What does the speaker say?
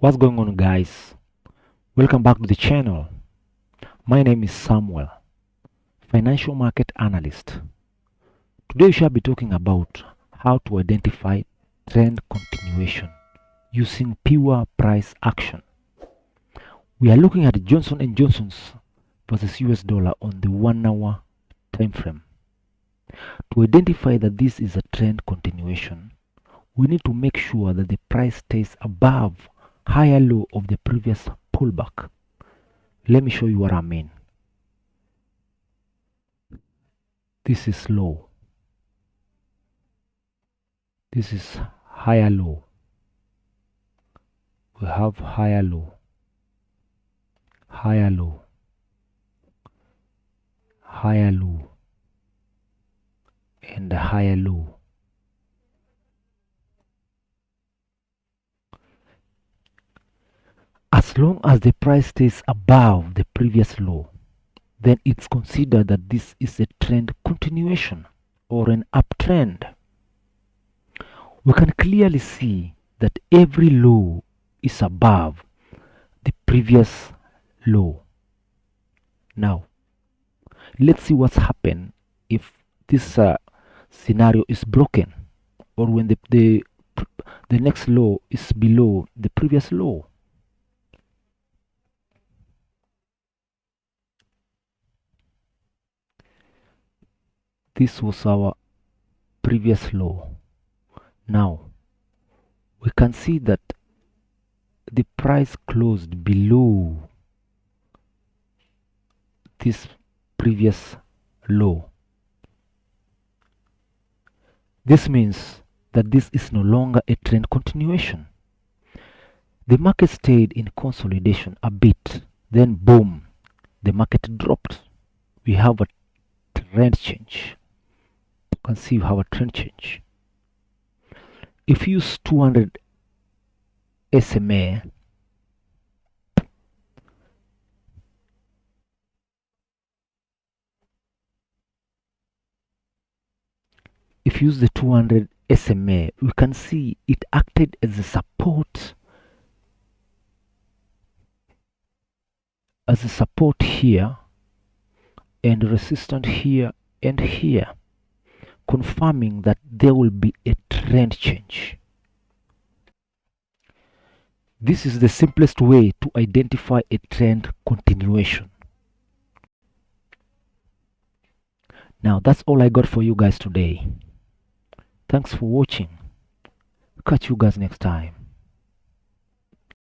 What's going on, guys? Welcome back to the channel. My name is Samuel, financial market analyst. Today we shall be talking about how to identify trend continuation using pure price action. We are looking at Johnson & Johnson's versus US dollar on the 1 hour time frame. To identify that this is a trend continuation, we need to make sure that the price stays above higher low of the previous pullback. Let me show you what I mean. This is low. This is higher low. We have higher low, higher low, higher low, and a higher low. As long as the price stays above the previous low, then it's considered that this is a trend continuation or an uptrend. We can clearly see that every low is above the previous low. Now, let's see what's happened if this scenario is broken, or when the next low is below the previous low. This was our previous low. Now we can see that the price closed below this previous low. This means that this is no longer a trend continuation. The market stayed in consolidation a bit, then boom, the market dropped. We have a trend change. You can see we have a trend change. If you use 200 SMA, if you use the 200 SMA, we can see it acted as a support, here, and resistance here and here, confirming that there will be a trend change. This is the simplest way to identify a trend continuation. Now that's all I got for you guys today. Thanks for watching. Catch you guys next time.